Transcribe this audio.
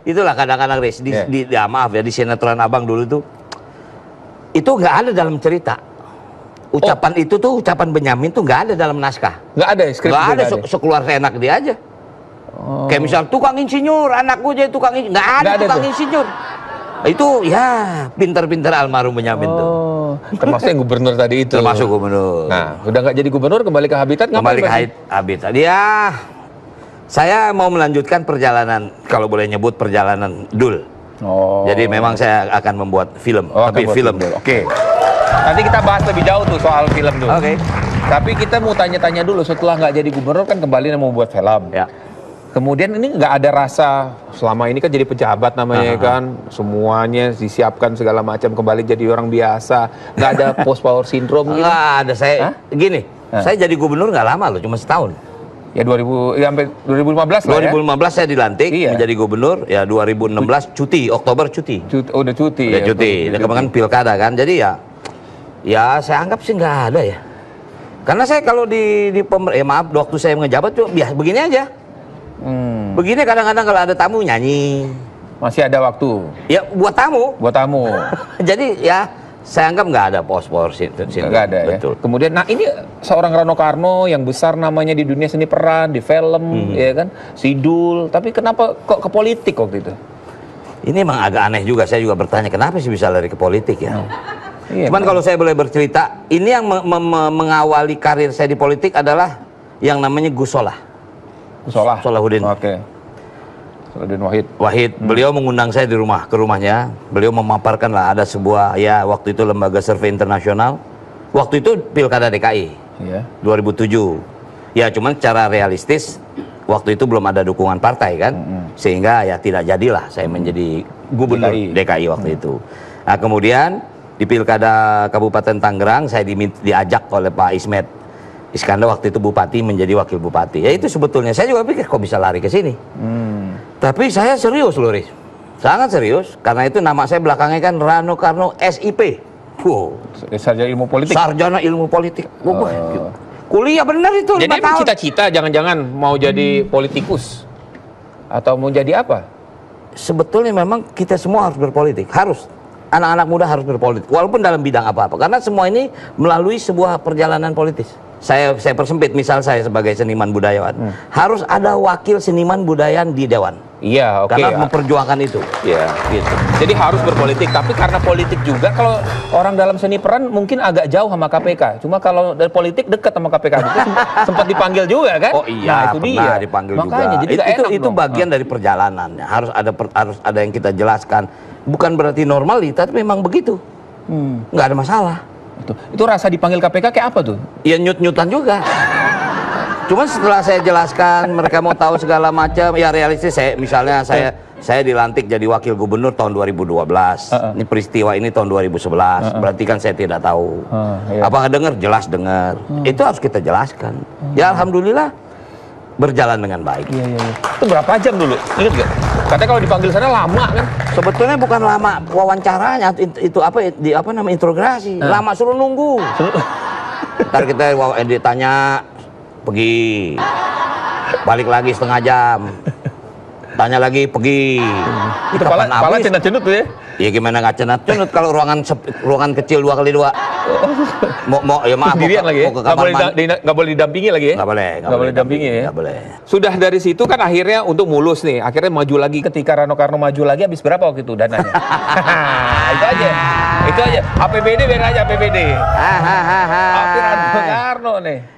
itulah kadang-kadang Riz, maaf ya, di sinetron Abang dulu tuh, itu nggak ada dalam cerita. Ucapan itu tuh, ucapan Benyamin tuh nggak ada dalam naskah. Nggak ada skrip. Nggak ada, sekeluar seenak dia aja. Kayak misal tukang insinyur, anakku jadi tukang insinyur. Nggak ada tukang insinyur. Itu ya pinter-pinter almarhum Benyamin tuh. Termasuk yang gubernur tadi itu. Termasuk gubernur. Nah, udah nggak jadi gubernur, kembali ke Habitat. Kembali ke Habitat. Ya, saya mau melanjutkan perjalanan, kalau boleh nyebut perjalanan Dul. Jadi memang saya akan membuat film, tapi film. Oke. Nanti kita bahas lebih jauh tuh soal film dulu. Oke. Tapi kita mau tanya-tanya dulu, setelah nggak jadi gubernur kan kembali mau buat film. Ya. Kemudian ini nggak ada rasa, selama ini kan jadi pejabat namanya kan, semuanya disiapkan segala macam, kembali jadi orang biasa, nggak ada post power syndrome gitu? Nggak ada, saya gini, saya jadi gubernur nggak lama loh, cuma setahun. Ya sampai 2015 lah 2015 saya dilantik menjadi gubernur, ya 2016 cuti, Oktober cuti. Udah cuti. Udah cuti, kemarin pilkada kan, jadi ya saya anggap sih nggak ada ya. Karena saya kalau di maaf, waktu saya ngejabat tuh biasa begini aja. Begini kadang-kadang kalau ada tamu nyanyi. Masih ada waktu. Ya buat tamu. Buat tamu. Jadi ya saya anggap nggak ada post-power syndrome. Nggak ada. Betul. Ya. Kemudian, nah ini seorang Rano Karno yang besar namanya di dunia seni peran, di film, ya kan, Sidul. Tapi kenapa kok ke politik waktu itu? Ini emang agak aneh juga. Saya juga bertanya kenapa sih bisa lari ke politik ya. Cuman kalau saya boleh bercerita, ini yang mengawali karir saya di politik adalah yang namanya Gus Solah. Solahuddin. Oke. Solahuddin Wahid. Beliau mengundang saya ke rumahnya. Beliau memaparkan lah ada sebuah, ya waktu itu lembaga survei internasional. Waktu itu pilkada DKI. 2007. Ya cuman secara realistis waktu itu belum ada dukungan partai kan. Sehingga ya tidak jadilah saya menjadi gubernur DKI waktu itu. Nah kemudian di pilkada Kabupaten Tangerang saya diajak oleh Pak Ismet Iskandar, waktu itu bupati, menjadi wakil bupati. Ya itu sebetulnya saya juga pikir kok bisa lari ke sini. Tapi saya serius loh, Riz. Sangat serius. Karena itu nama saya belakangnya kan Rano Karno SIP. Sarjana ilmu politik. Sarjana ilmu politik. Kuliah bener itu. Jadi cita-cita jangan-jangan mau jadi politikus atau mau jadi apa? Sebetulnya memang kita semua harus berpolitik. Harus. Anak-anak muda harus berpolitik. Walaupun dalam bidang apa-apa. Karena semua ini melalui sebuah perjalanan politis. Saya persempit, misal saya sebagai seniman budayawan, harus ada wakil seniman budayaan di Dewan. Iya, oke. Karena memperjuangkan itu. Iya, gitu. Jadi harus berpolitik, tapi karena politik juga, kalau orang dalam seni peran mungkin agak jauh sama KPK. Cuma kalau dari politik dekat sama KPK, itu sempat dipanggil juga kan? Oh iya, itu pernah dipanggil makanya, juga. Jadi itu bagian dari perjalanannya. Harus ada yang kita jelaskan. Bukan berarti normalitas, tapi memang begitu. Nggak ada masalah. Itu rasa dipanggil KPK kayak apa tuh? Ya nyut-nyutan juga. Cuman setelah saya jelaskan, mereka mau tahu segala macam. Ya realistis, saya dilantik jadi wakil gubernur tahun 2012. Ini peristiwa ini tahun 2011. Berarti kan saya tidak tahu. Apakah dengar? Jelas dengar. Itu harus kita jelaskan. Ya alhamdulillah berjalan dengan baik. Itu berapa jam dulu? Ingat gak? Katanya kalau dipanggil sana lama kan? Sebetulnya bukan lama wawancaranya, itu interogasi. Lama suruh nunggu. Ntar kita ditanya, pergi, balik lagi setengah jam, tanya lagi, pergi. Itu pala cenut-cenut tuh ya? Ya gimana nggak cenut-cenut kalau ruangan kecil 2x2. Ya maaf. Sendirian lagi ya? Nggak boleh didampingi lagi ya? Nggak boleh didampingi ya? Nggak boleh. Sudah dari situ kan akhirnya untuk mulus nih, akhirnya maju lagi. Ketika Rano Karno maju lagi, habis berapa waktu itu dananya? Itu aja. APBD biar aja APBD. Rano Karno nih.